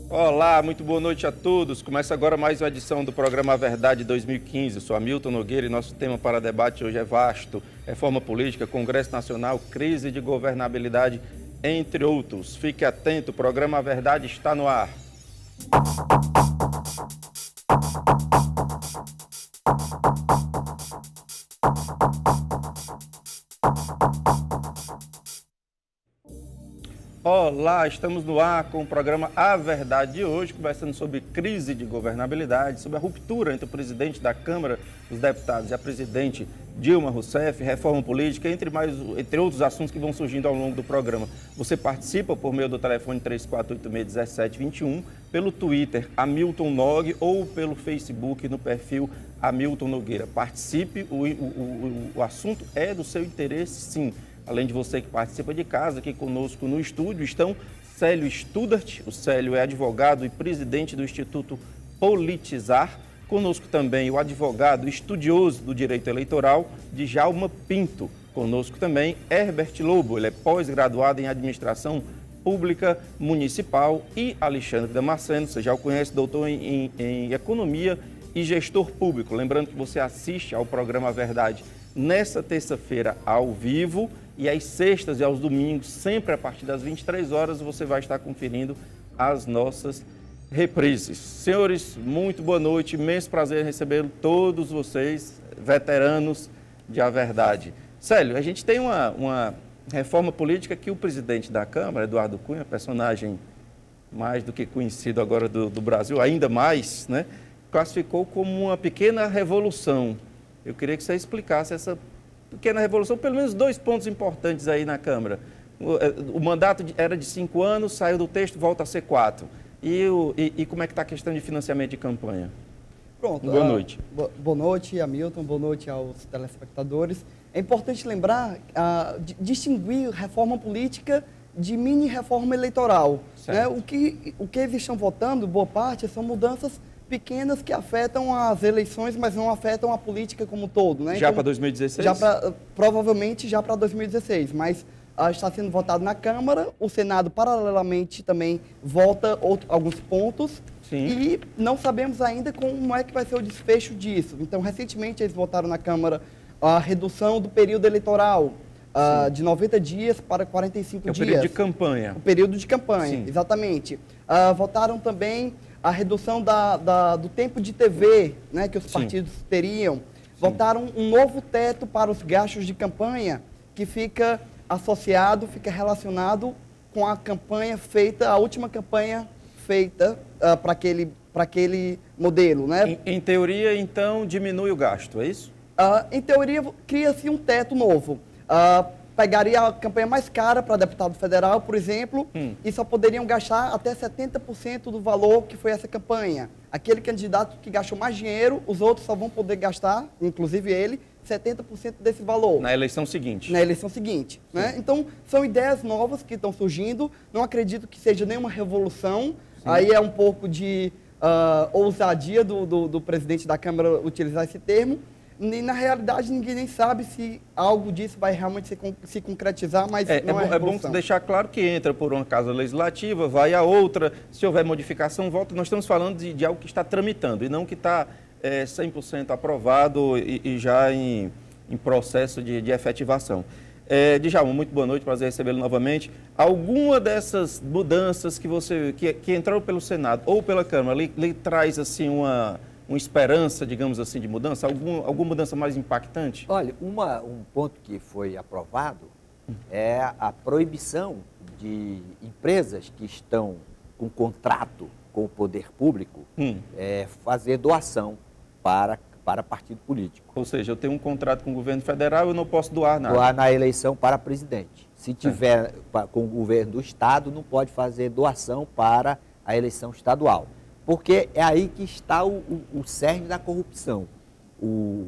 Olá, muito boa noite a todos. Começa agora mais uma edição do programa A Verdade 2015. Eu sou Hamilton Nogueira e nosso tema para debate hoje é vasto: reforma política, Congresso Nacional, crise de governabilidade, entre outros. Fique atento, o programa A Verdade está no ar. Olá, estamos no ar com o programa A Verdade de hoje, conversando sobre crise de governabilidade, sobre a ruptura entre o presidente da Câmara dos Deputados e a presidente Dilma Rousseff, reforma política, entre outros assuntos que vão surgindo ao longo do programa. Você participa por meio do telefone 3486-1721, pelo Twitter Hamilton Nog ou pelo Facebook no perfil Hamilton Nogueira. Participe, o assunto é do seu interesse, sim. Além de você que participa de casa, aqui conosco no estúdio estão Célio Studart. O Célio é advogado e presidente do Instituto Politizar. Conosco também o advogado estudioso do direito eleitoral, Djalma Pinto. Conosco também Herbert Lobo, ele é pós-graduado em administração pública municipal. E Alexandre Damasceno, você já o conhece, doutor em economia e gestor público. Lembrando que você assiste ao programa Verdade nesta terça-feira ao vivo. E às sextas e aos domingos, sempre a partir das 23 horas, você vai estar conferindo as nossas reprises. Senhores, muito boa noite, imenso prazer receber todos vocês, veteranos de A Verdade. Célio, a gente tem uma reforma política que o presidente da Câmara, Eduardo Cunha, personagem mais do que conhecido agora do Brasil, ainda mais, né, classificou como uma pequena revolução. Eu queria que você explicasse essa pequena revolução, pelo menos dois pontos importantes aí na Câmara. O mandato era de 5 anos, saiu do texto, volta a ser 4. E como é que está a questão de financiamento de campanha? Pronto. Boa noite. Boa noite, Hamilton. Boa noite aos telespectadores. É importante lembrar, distinguir reforma política de mini-reforma eleitoral. Né? O que eles estão votando, boa parte, são mudanças pequenas que afetam as eleições, mas não afetam a política como um todo. Né? Já para 2016? Provavelmente já para 2016, mas está sendo votado na Câmara, o Senado paralelamente também vota alguns pontos. Sim. E não sabemos ainda como é que vai ser o desfecho disso. Então, recentemente eles votaram na Câmara a redução do período eleitoral, de 90 dias para 45 dias. É o período de campanha. O período de campanha, sim, exatamente. Votaram também a redução do tempo de TV, né, que os partidos teriam. Sim. Votaram um novo teto para os gastos de campanha, que fica associado, fica relacionado com a campanha feita, a última campanha feita para aquele modelo. Né? Em teoria, então, diminui o gasto, é isso? Em teoria, cria-se um teto novo. Pegaria a campanha mais cara para deputado federal, por exemplo, e só poderiam gastar até 70% do valor que foi essa campanha. Aquele candidato que gastou mais dinheiro, os outros só vão poder gastar, inclusive ele, 70% desse valor. Na eleição seguinte. Na eleição seguinte. Né? Então, são ideias novas que estão surgindo. Não acredito que seja nenhuma revolução. Sim. Aí é um pouco de ousadia do presidente da Câmara utilizar esse termo. E, na realidade, ninguém nem sabe se algo disso vai realmente se concretizar, mas não é bom deixar claro que entra por uma casa legislativa, vai a outra, se houver modificação, volta. Nós estamos falando de algo que está tramitando e não que está 100% aprovado e já em processo de efetivação. Djalma, muito boa noite, prazer recebê-lo novamente. Alguma dessas mudanças que entraram pelo Senado ou pela Câmara lhe traz assim uma esperança, digamos assim, de mudança? Alguma mudança mais impactante? Olha, um ponto que foi aprovado é a proibição de empresas que estão com contrato com o poder público fazer doação para partido político. Ou seja, eu tenho um contrato com o governo federal, eu não posso doar nada. Doar na eleição para presidente. Se tiver com o governo do estado, não pode fazer doação para a eleição estadual. Porque é aí que está o cerne da corrupção. O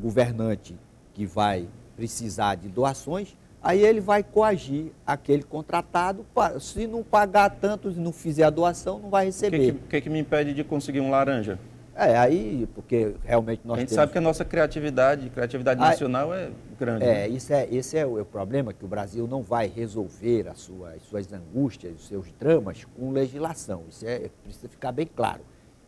governante que vai precisar de doações, aí ele vai coagir aquele contratado, se não pagar tanto, se não fizer a doação, não vai receber. O que me impede de conseguir um laranja? Aí, porque realmente nós A gente temos... sabe que a nossa criatividade nacional é grande. Né? Esse é o problema, que o Brasil não vai resolver as suas angústias, os seus dramas com legislação. Isso precisa ficar bem claro.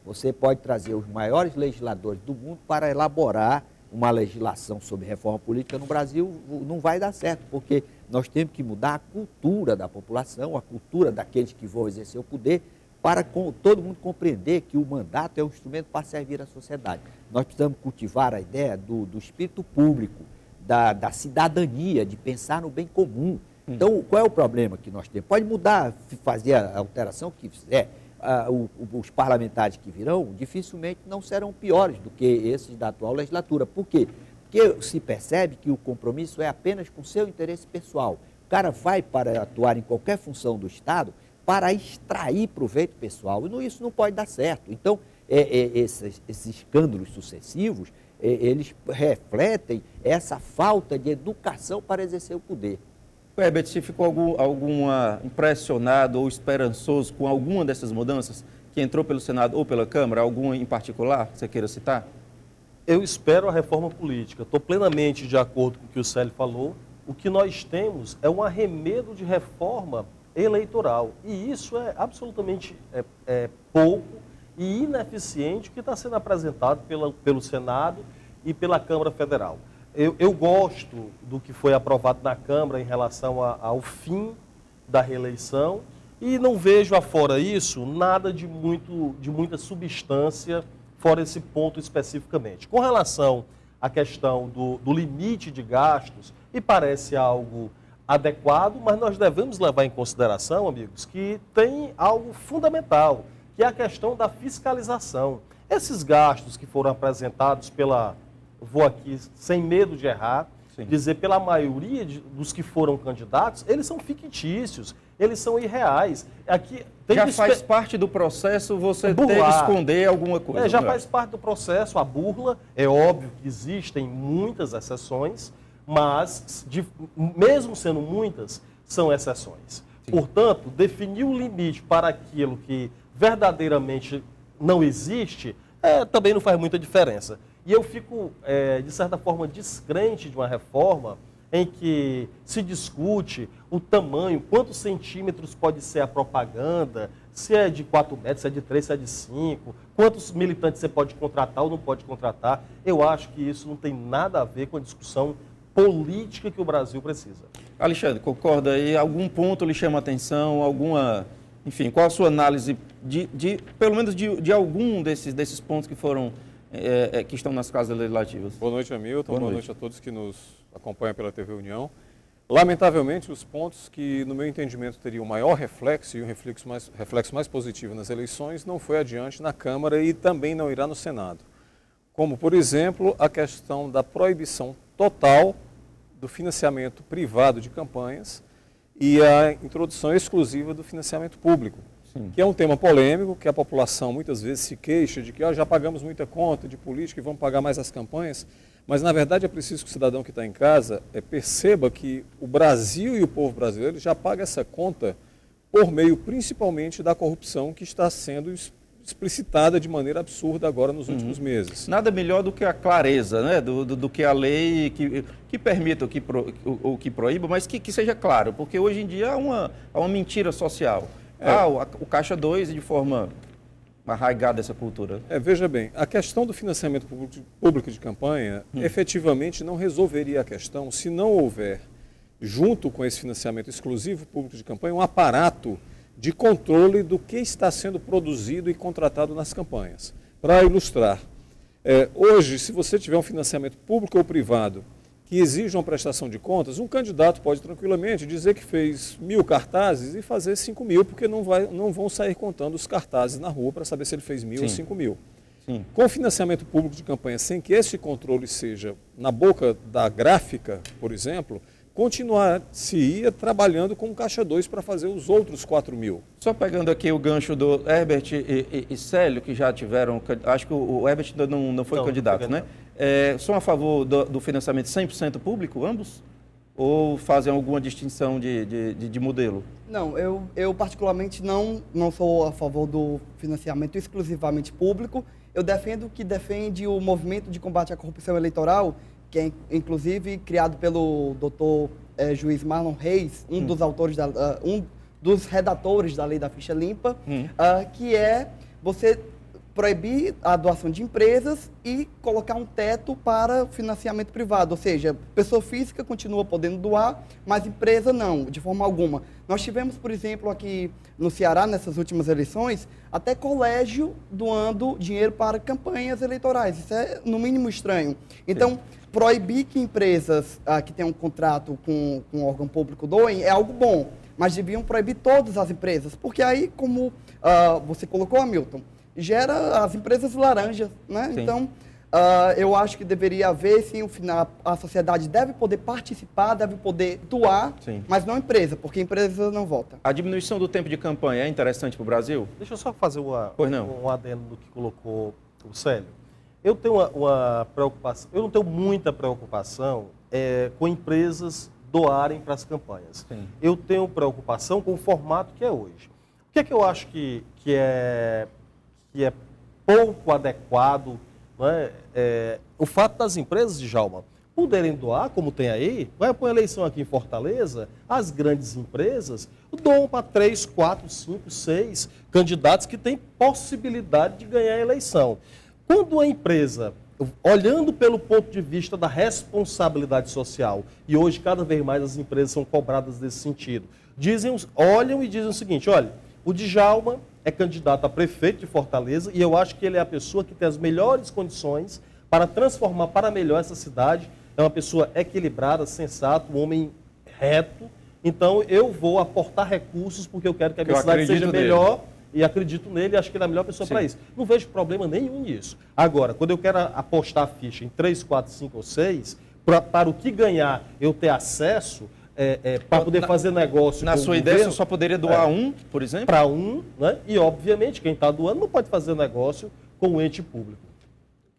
Você pode trazer os maiores legisladores do mundo para elaborar uma legislação sobre reforma política no Brasil, não vai dar certo, porque nós temos que mudar a cultura da população, a cultura daqueles que vão exercer o poder, para todo mundo compreender que o mandato é um instrumento para servir à sociedade. Nós precisamos cultivar a ideia do espírito público, da cidadania, de pensar no bem comum. Então, qual é o problema que nós temos? Pode mudar, fazer a alteração que fizer. Os parlamentares que virão dificilmente não serão piores do que esses da atual legislatura. Por quê? Porque se percebe que o compromisso é apenas com seu interesse pessoal. O cara vai para atuar em qualquer função do Estado para extrair proveito pessoal. E isso não pode dar certo. Então, esses escândalos sucessivos, eles refletem essa falta de educação para exercer o poder. Herbert, você ficou impressionado ou esperançoso com alguma dessas mudanças que entrou pelo Senado ou pela Câmara? Alguma em particular que você queira citar? Eu espero a reforma política. Estou plenamente de acordo com o que o Célio falou. O que nós temos é um arremedo de reforma eleitoral. E isso é absolutamente pouco e ineficiente o que está sendo apresentado pelo Senado e pela Câmara Federal. Eu gosto do que foi aprovado na Câmara em relação ao fim da reeleição e não vejo afora isso nada de muita substância fora esse ponto especificamente. Com relação à questão do limite de gastos, me parece algo adequado, mas nós devemos levar em consideração, amigos, que tem algo fundamental, que é a questão da fiscalização. Esses gastos que foram apresentados vou aqui sem medo de errar, dizer pela maioria dos que foram candidatos, eles são fictícios, eles são irreais. Aqui já faz parte do processo você ter que esconder alguma coisa. Já faz parte do processo, a burla. É óbvio que existem muitas exceções, mas mesmo sendo muitas, são exceções. Sim. Portanto, definir um limite para aquilo que verdadeiramente não existe, também não faz muita diferença. E eu fico, de certa forma, descrente de uma reforma em que se discute o tamanho, quantos centímetros pode ser a propaganda, se é de 4 metros, se é de 3, se é de 5, quantos militantes você pode contratar ou não pode contratar. Eu acho que isso não tem nada a ver com a discussão política que o Brasil precisa. Alexandre, concorda aí? Algum ponto lhe chama a atenção? Enfim, qual a sua análise pelo menos de algum desses pontos que foram que estão nas casas legislativas? Boa noite, Hamilton. Boa noite a todos que nos acompanham pela TV União. Lamentavelmente, os pontos que, no meu entendimento, teriam maior reflexo e um reflexo mais positivo nas eleições não foi adiante na Câmara e também não irá no Senado. Como, por exemplo, a questão da proibição total do financiamento privado de campanhas e a introdução exclusiva do financiamento público. Sim. Que é um tema polêmico, que a população muitas vezes se queixa de que já pagamos muita conta de política e vamos pagar mais as campanhas, mas na verdade é preciso que o cidadão que está em casa perceba que o Brasil e o povo brasileiro já paga essa conta por meio principalmente da corrupção que está sendo explicitada de maneira absurda agora nos últimos meses. Nada melhor do que a clareza, né? do que a lei que permita ou que proíba, mas que seja claro, porque hoje em dia há uma mentira social. O Caixa 2 de forma arraigada essa cultura. Veja bem, a questão do financiamento público de campanha efetivamente não resolveria a questão se não houver, junto com esse financiamento exclusivo público de campanha, um aparato de controle do que está sendo produzido e contratado nas campanhas. Para ilustrar, hoje, se você tiver um financiamento público ou privado que exige uma prestação de contas, um candidato pode tranquilamente dizer que fez 1.000 cartazes e fazer 5.000, porque não vão sair contando os cartazes na rua para saber se ele fez 1.000 ou 5.000. Sim. Com financiamento público de campanha, sem que esse controle seja na boca da gráfica, por exemplo, continuar-se-ia trabalhando com o Caixa 2 para fazer os outros 4.000. Só pegando aqui o gancho do Herbert e Célio, que já tiveram, acho que o Herbert ainda não foi candidato, né? São a favor do financiamento 100% público, ambos? Ou fazem alguma distinção de modelo? Não, eu particularmente não sou a favor do financiamento exclusivamente público. eu defendo o que defende o movimento de combate à corrupção eleitoral, que é inclusive criado pelo doutor juiz Marlon Reis, um dos autores, um dos redatores da lei da ficha limpa, que é você proibir a doação de empresas e colocar um teto para financiamento privado, ou seja, pessoa física continua podendo doar, mas empresa não, de forma alguma. Nós tivemos, por exemplo, aqui no Ceará, nessas últimas eleições, até colégio doando dinheiro para campanhas eleitorais. Isso é, no mínimo, estranho. Então, proibir que empresas que têm um contrato com um órgão público doem é algo bom, mas deviam proibir todas as empresas, porque aí, como você colocou, Hamilton, gera as empresas laranjas, né? Sim. Então, eu acho que deveria haver, sim, a sociedade deve poder participar, deve poder doar, Sim. mas não empresa, porque empresa não vota. A diminuição do tempo de campanha é interessante para o Brasil? Deixa eu só fazer Pois não. um adendo do que colocou o Célio. Eu tenho uma preocupação, eu não tenho muita preocupação com empresas doarem para as campanhas. Sim. Eu tenho preocupação com o formato que é hoje. O que é que eu acho que é pouco adequado, não é? O fato das empresas, Djalma, poderem doar, como tem aí, vai para uma eleição aqui em Fortaleza, as grandes empresas doam para 3, 4, 5, 6 candidatos que têm possibilidade de ganhar a eleição. Quando a empresa, olhando pelo ponto de vista da responsabilidade social, e hoje cada vez mais as empresas são cobradas nesse sentido, olham e dizem o seguinte, olha, o Djalma é candidato a prefeito de Fortaleza e eu acho que ele é a pessoa que tem as melhores condições para transformar para melhor essa cidade. É uma pessoa equilibrada, sensata, um homem reto. Então eu vou aportar recursos porque eu quero que a minha cidade seja melhor e acredito nele e acho que ele é a melhor pessoa para isso. Não vejo problema nenhum nisso. Agora, quando eu quero apostar a ficha em 3, 4, 5 ou 6, para o que ganhar eu ter acesso... para poder fazer negócio na com sua o ideia, governo, você só poderia doar um, por exemplo? para um, né? E obviamente quem está doando não pode fazer negócio com o ente público.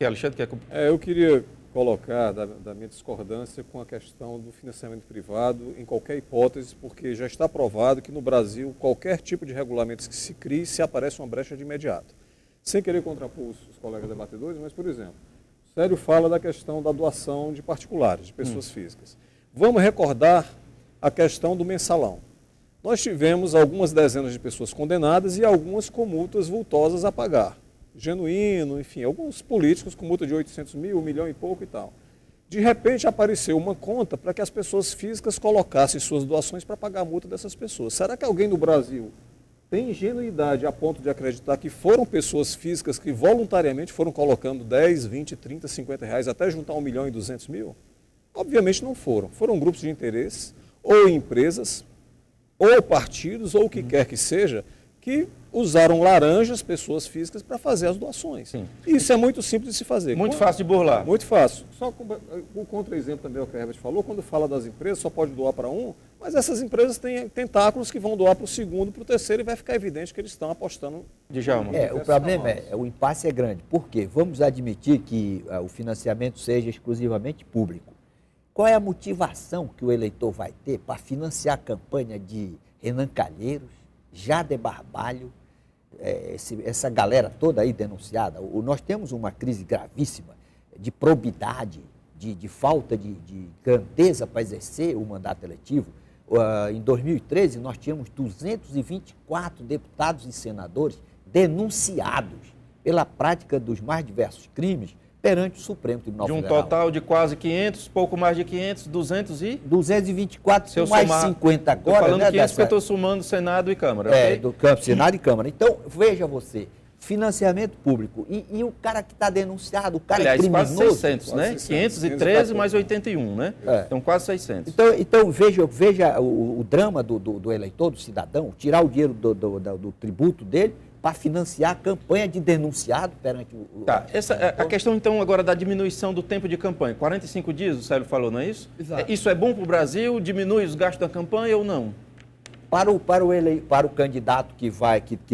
Alexandre, quer... Eu queria colocar da minha discordância com a questão do financiamento privado em qualquer hipótese, porque já está provado que no Brasil qualquer tipo de regulamentos que se crie, se aparece uma brecha de imediato. Sem querer contrapor os colegas debatedores, mas, por exemplo, o Célio fala da questão da doação de particulares, de pessoas físicas. Vamos recordar a questão do mensalão. Nós tivemos algumas dezenas de pessoas condenadas e algumas com multas vultosas a pagar. Genuíno, enfim, alguns políticos com multa de 800 mil, 1 milhão e pouco e tal. De repente apareceu uma conta para que as pessoas físicas colocassem suas doações para pagar a multa dessas pessoas. Será que alguém no Brasil tem ingenuidade a ponto de acreditar que foram pessoas físicas que voluntariamente foram colocando 10, 20, 30, 50 reais até juntar 1 milhão e 200 mil? Obviamente não foram. Foram grupos de interesses, ou empresas, ou partidos, ou o que quer que seja, que usaram laranjas, pessoas físicas, para fazer as doações. Sim. Isso é muito simples de se fazer. Muito fácil de burlar. Muito fácil. Só o contra-exemplo também, o que a Herbert falou, quando fala das empresas, só pode doar para um, mas essas empresas têm tentáculos que vão doar para o segundo, para o terceiro, e vai ficar evidente que eles estão apostando. Djalma. O problema o impasse é grande. Por quê? Vamos admitir que o financiamento seja exclusivamente público. Qual é a motivação que o eleitor vai ter para financiar a campanha de Renan Calheiros, Jader Barbalho, essa galera toda aí denunciada? Nós temos uma crise gravíssima de probidade, de falta de grandeza para exercer o mandato eletivo. Em 2013, nós tínhamos 224 deputados e senadores denunciados pela prática dos mais diversos crimes perante o Supremo Tribunal Federal. De um total de quase 500, pouco mais de 500, 224, Se eu mais somar, 50 agora. Estou falando né, 500 porque eu estou somando Senado e Câmara. Ok? do campo, Senado e Câmara. Então, veja você, financiamento público. E o cara que está denunciado, o cara Aliás, criminoso... quase 600, né? Quase 600, 513 mais 81, né? Então, quase 600. Então veja o drama do eleitor, do cidadão, tirar o dinheiro do tributo dele para financiar a campanha de denunciado perante o... Tá, a questão então agora da diminuição do tempo de campanha. 45 dias, o Célio falou, não é isso? Exato. Isso é bom para o Brasil? Diminui os gastos da campanha ou não? Para o candidato que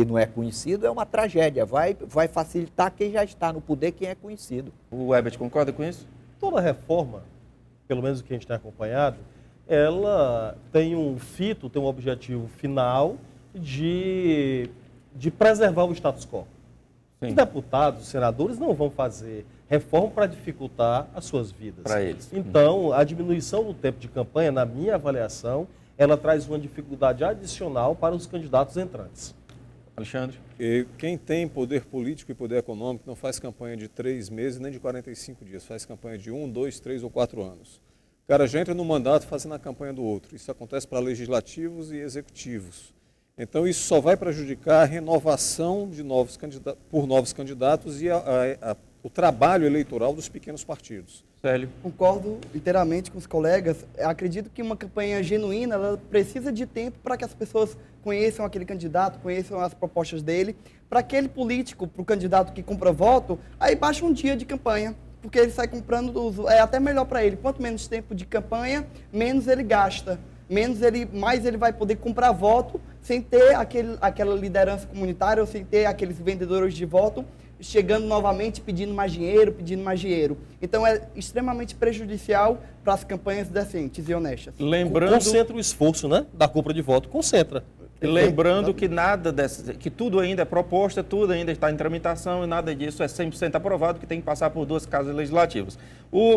não é conhecido, é uma tragédia. Vai facilitar quem já está no poder, quem é conhecido. O Herbert concorda com isso? Toda reforma, pelo menos o que a gente tem acompanhado, ela tem um tem um objetivo final de preservar o status quo. Sim. Os deputados, os senadores não vão fazer reforma para dificultar as suas vidas. Para eles. Então, a diminuição do tempo de campanha, na minha avaliação, ela traz uma dificuldade adicional para os candidatos entrantes. Alexandre? E quem tem poder político e poder econômico não faz campanha de 3 meses nem de 45 dias, faz campanha de 1, 2, 3 ou 4 anos. O cara já entra no mandato fazendo a campanha do outro. Isso acontece para legislativos e executivos. Então isso só vai prejudicar a renovação de novos candidatos e o trabalho eleitoral dos pequenos partidos. Célio? Concordo inteiramente com os colegas. Eu acredito que uma campanha genuína, ela precisa de tempo para que as pessoas conheçam aquele candidato, conheçam as propostas dele. Para aquele político, para o candidato que compra voto, aí baixa um dia de campanha, porque ele sai comprando, é até melhor para ele. Quanto menos tempo de campanha, menos ele gasta. Mais ele vai poder comprar voto sem ter aquela liderança comunitária ou sem ter aqueles vendedores de voto chegando novamente pedindo mais dinheiro. Então é extremamente prejudicial para as campanhas decentes e honestas. Concentra o esforço, né, da compra de voto, concentra. Lembrando que que tudo ainda é proposta, tudo ainda está em tramitação e nada disso é 100% aprovado, que tem que passar por 2 casas legislativas.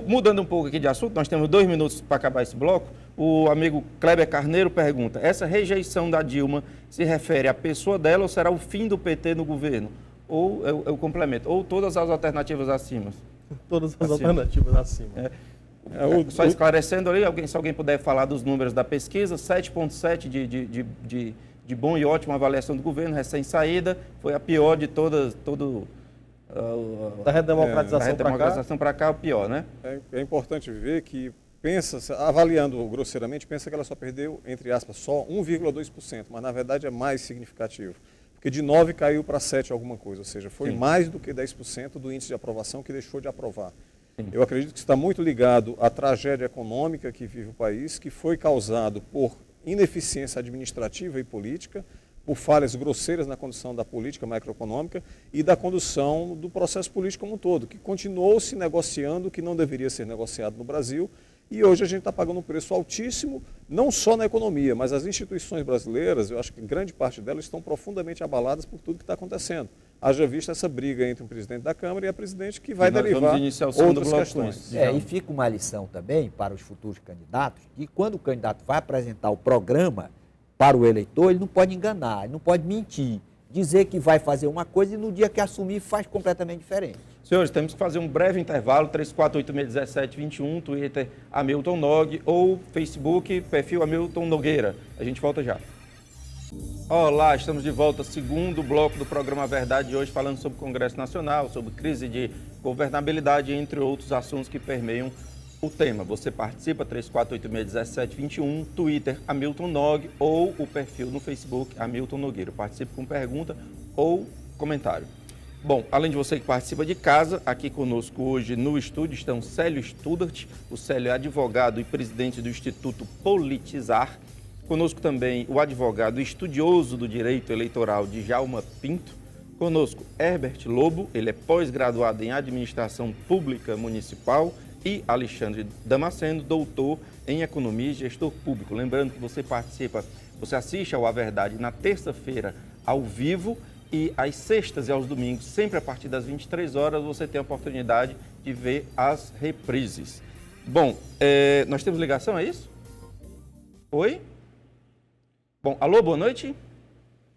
Mudando um pouco aqui de assunto, nós temos 2 minutos para acabar esse bloco. O amigo Kleber Carneiro pergunta: essa rejeição da Dilma se refere à pessoa dela ou será o fim do PT no governo? Ou eu complemento, ou todas as alternativas acima? Todas as alternativas acima. Só esclarecendo ali, se alguém puder falar dos números da pesquisa, 7,7 de bom e ótima avaliação do governo, recém-saída, foi a pior de todas, da redemocratização para cá, o pior, né? É importante ver que avaliando grosseiramente, pensa que ela só perdeu, entre aspas, só 1,2%, mas na verdade é mais significativo. Porque de 9 caiu para 7 alguma coisa, ou seja, foi mais do que 10% do índice de aprovação que deixou de aprovar. Sim. Eu acredito que está muito ligado à tragédia econômica que vive o país, que foi causado por ineficiência administrativa e política, por falhas grosseiras na condução da política macroeconômica e da condução do processo político como um todo, que continuou se negociando o que não deveria ser negociado no Brasil. E hoje a gente está pagando um preço altíssimo, não só na economia, mas as instituições brasileiras, eu acho que grande parte delas estão profundamente abaladas por tudo que está acontecendo. Haja vista essa briga entre o presidente da Câmara e a presidente, que vai derivar outras questões. E fica uma lição também para os futuros candidatos, que quando o candidato vai apresentar o programa para o eleitor, ele não pode enganar, ele não pode mentir, dizer que vai fazer uma coisa e no dia que assumir faz completamente diferente. Senhores, temos que fazer um breve intervalo, 34861721, Twitter Hamilton Nog ou Facebook, perfil Hamilton Nogueira. A gente volta já. Olá, estamos de volta, segundo bloco do programa Verdade de hoje, falando sobre o Congresso Nacional, sobre crise de governabilidade, entre outros assuntos que permeiam o tema. Você participa, 34861721, Twitter Hamilton Nog ou o perfil no Facebook Hamilton Nogueira. Participe com pergunta ou comentário. Bom, além de você que participa de casa, aqui conosco hoje no estúdio estão Célio Studart, o Célio é advogado e presidente do Instituto Politizar. Conosco também o advogado estudioso do direito eleitoral, Djalma Pinto. Conosco Herbert Lobo, ele é pós-graduado em administração pública municipal. E Alexandre Damasceno, doutor em economia e gestor público. Lembrando que você participa, você assiste ao A Verdade na terça-feira ao vivo e às sextas e aos domingos, sempre a partir das 23 horas, você tem a oportunidade de ver as reprises. Bom, nós temos ligação, é isso? Oi? Bom, alô, boa noite.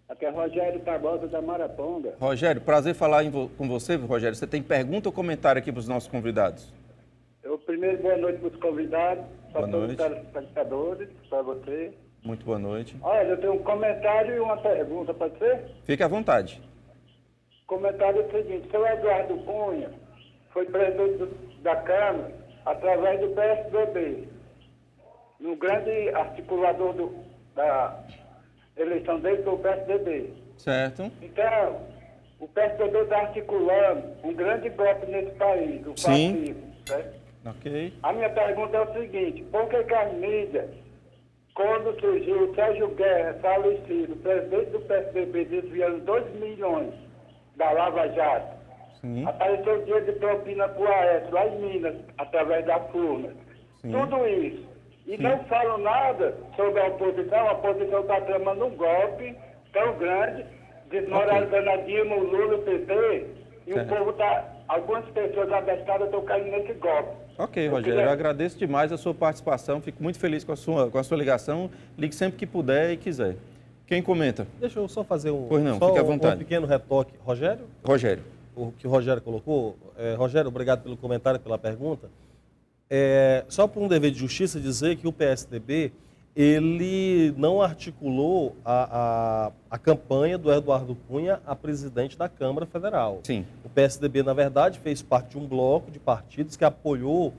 Aqui é Rogério Barbosa da Maraponga. Rogério, prazer falar com você, Rogério. Você tem pergunta ou comentário aqui para os nossos convidados? Primeiro, boa noite para os convidados, para todos os telespectadores, para você. Muito boa noite. Olha, eu tenho um comentário e uma pergunta, pode ser? Fique à vontade. O comentário é o seguinte: o seu Eduardo Cunha foi presidente da Câmara através do PSDB, no grande articulador da eleição dele foi o PSDB. Certo. Então, o PSDB está articulando um grande golpe nesse país, o fascismo, certo? Ok. A minha pergunta é o seguinte: por que a mídia, quando surgiu o Sérgio Guerra, falecido, presidente do PSDB, desviando 2 milhões da Lava Jato, apareceu o dia de propina para o Aécio, lá em Minas, através da Furnas. Tudo isso. E não falam nada sobre a oposição está tramando um golpe tão grande, desmoralizando a Dilma, o Lula, o PT, E o povo algumas pessoas abestadas estão caindo nesse golpe. Ok, Rogério, eu agradeço demais a sua participação, fico muito feliz com a sua ligação. Ligue sempre que puder e quiser. Quem comenta? Deixa eu só fazer Pois não, fique à vontade. um pequeno retoque. Rogério? Rogério. O que o Rogério colocou. Rogério, obrigado pelo comentário, pela pergunta. Só por um dever de justiça dizer que o PSDB ele não articulou a campanha do Eduardo Cunha a presidente da Câmara Federal. Sim. O PSDB, na verdade, fez parte de um bloco de partidos que apoiou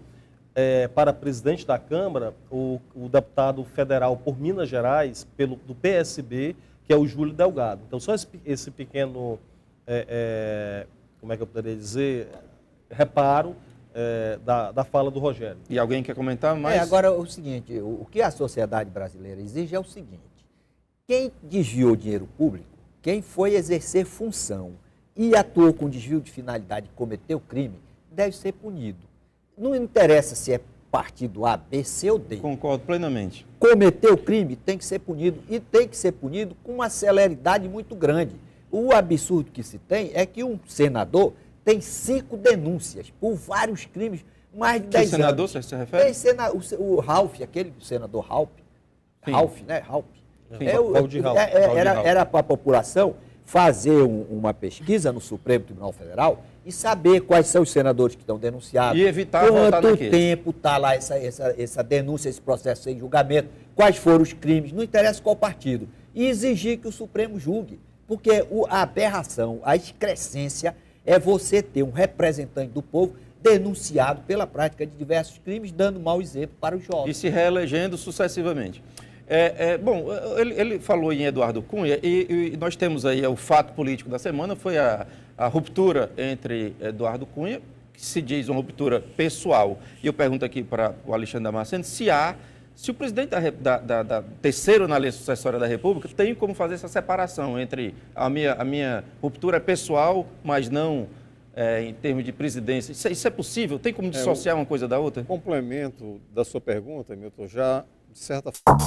para presidente da Câmara o deputado federal por Minas Gerais, do PSB, que é o Júlio Delgado. Então, só esse pequeno, como é que eu poderia dizer, reparo da fala do Rogério. E alguém quer comentar mais? Agora, o seguinte, o que a sociedade brasileira exige é o seguinte: quem desviou dinheiro público, quem foi exercer função e atuou com desvio de finalidade e cometeu crime, deve ser punido. Não interessa se é partido A, B, C ou D. Concordo plenamente. Cometeu crime, tem que ser punido, e tem que ser punido com uma celeridade muito grande. O absurdo que se tem é que um senador tem 5 denúncias por vários crimes, mais de 10 anos. senador, você se refere? Tem o Ralph, aquele senador Ralph. Sim. Ralph, né? Ralph. Sim. Era para a população fazer uma pesquisa no Supremo Tribunal Federal e saber quais são os senadores que estão denunciados. E evitar votar quanto naqueles. tempo está lá essa denúncia, esse processo sem julgamento, quais foram os crimes, não interessa qual partido. E exigir que o Supremo julgue. Porque a aberração, a excrescência é você ter um representante do povo denunciado pela prática de diversos crimes, dando mau exemplo para os jovens. E se reelegendo sucessivamente. Bom, ele falou em Eduardo Cunha e nós temos aí o fato político da semana, foi a ruptura entre Eduardo Cunha, que se diz uma ruptura pessoal. E eu pergunto aqui para o Alexandre Damasceno se o presidente da terceiro na lei sucessória da República tem como fazer essa separação entre a minha ruptura pessoal, mas não em termos de presidência. Isso é possível? Tem como dissociar uma coisa da outra? Complemento da sua pergunta, Milton, já de certa forma.